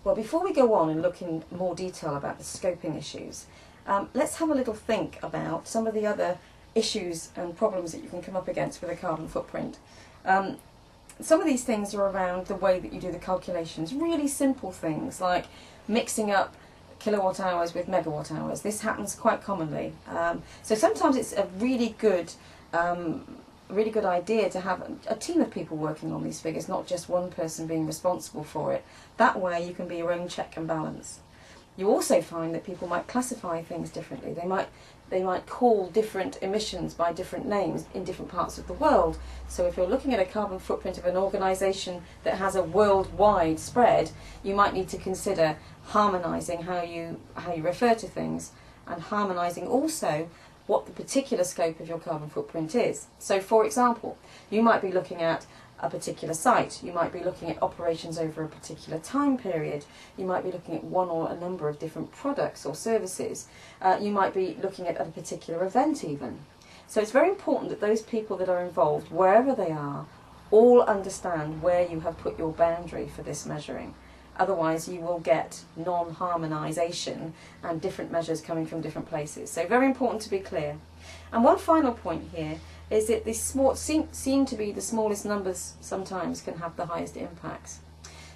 Well, before we go on and look in more detail about the scoping issues, let's have a little think about some of the other issues and problems that you can come up against with a carbon footprint. Some of these things are around the way that you do the calculations, really simple things like mixing up kilowatt hours with megawatt hours. This happens quite commonly. So sometimes it's a really good idea to have a team of people working on these figures, not just one person being responsible for it. That way you can be your own check and balance. You also find that people might classify things differently. They might call different emissions by different names in different parts of the world. So if you're looking at a carbon footprint of an organisation that has a worldwide spread, you might need to consider harmonising how you refer to things, and harmonising also what the particular scope of your carbon footprint is. So for example, you might be looking at a particular site, you might be looking at operations over a particular time period, you might be looking at one or a number of different products or services, you might be looking at a particular event even. So it's very important that those people that are involved, wherever they are, all understand where you have put your boundary for this measuring. Otherwise you will get non-harmonisation and different measures coming from different places. So very important to be clear. And one final point here is that these seem to be the smallest numbers sometimes can have the highest impacts.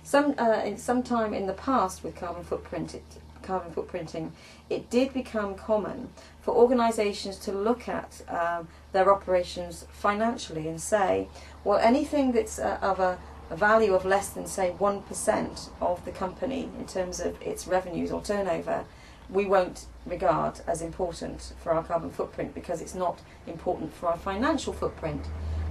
Sometime in the past with carbon footprinting, it did become common for organisations to look at their operations financially and say, well, anything that's of a value of less than, say, 1% of the company in terms of its revenues or turnover, we won't regard as important for our carbon footprint because it's not important for our financial footprint.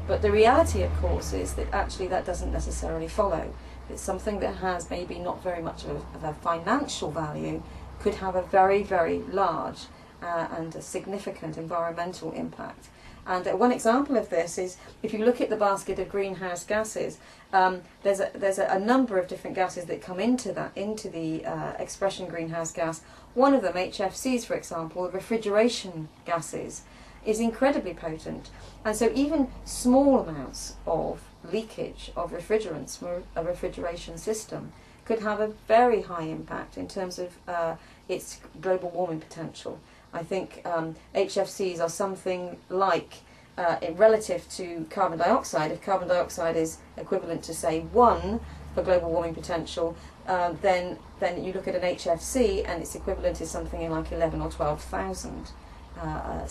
But the reality, of course, is that actually that doesn't necessarily follow. It's something that has maybe not very much of a financial value could have a very, very large and a significant environmental impact. And one example of this is if you look at the basket of greenhouse gases, there's a number of different gases that come into the expression greenhouse gas. One of them, HFCs for example, the refrigeration gases, is incredibly potent. And so even small amounts of leakage of refrigerants from a refrigeration system could have a very high impact in terms of its global warming potential. I think HFCs are something like, relative to carbon dioxide, if carbon dioxide is equivalent to, say, 1 for global warming potential, then you look at an HFC and its equivalent is something in like 11 or 12,000 of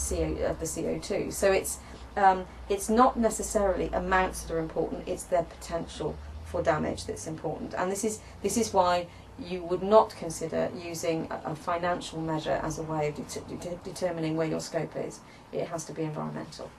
the CO2. So it's not necessarily amounts that are important, it's their potential for damage that's important. And this is why you would not consider using a financial measure as a way of determining where your scope is. It has to be environmental.